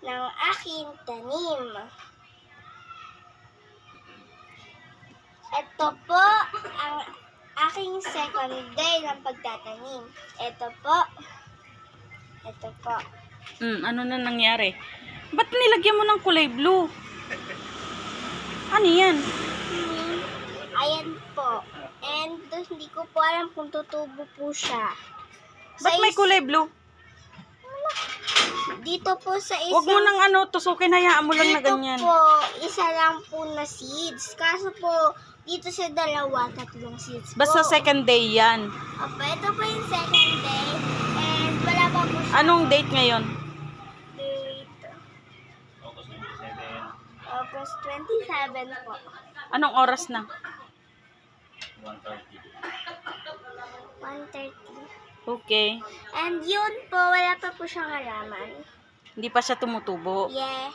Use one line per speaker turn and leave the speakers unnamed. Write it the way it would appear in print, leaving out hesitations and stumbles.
ng aking tanim. Ito po ang aking second day ng pagtatanim. Ito po. Ito po.
Ano na nangyari? Ba't nilagyan mo ng kulay blue? Ano yan?
Ayan po. And hindi ko po alam kung tutubo po siya.
Ba't may kulay blue?
Dito po sa isang...
Huwag mo nang tusukin, hayaan mo lang na ganyan.
Dito po, isa lang po na seeds. Kaso po, dito sa dalawa, 3 seeds po.
Basta second day yan.
Opo, ito po yung second day. And wala pa po siya.
Anong date ngayon?
Date. August 27 po.
Anong oras na?
1:30.
Okay.
And yun po, wala pa po siyang halaman.
Hindi pa siya tumutubo.
Yeah.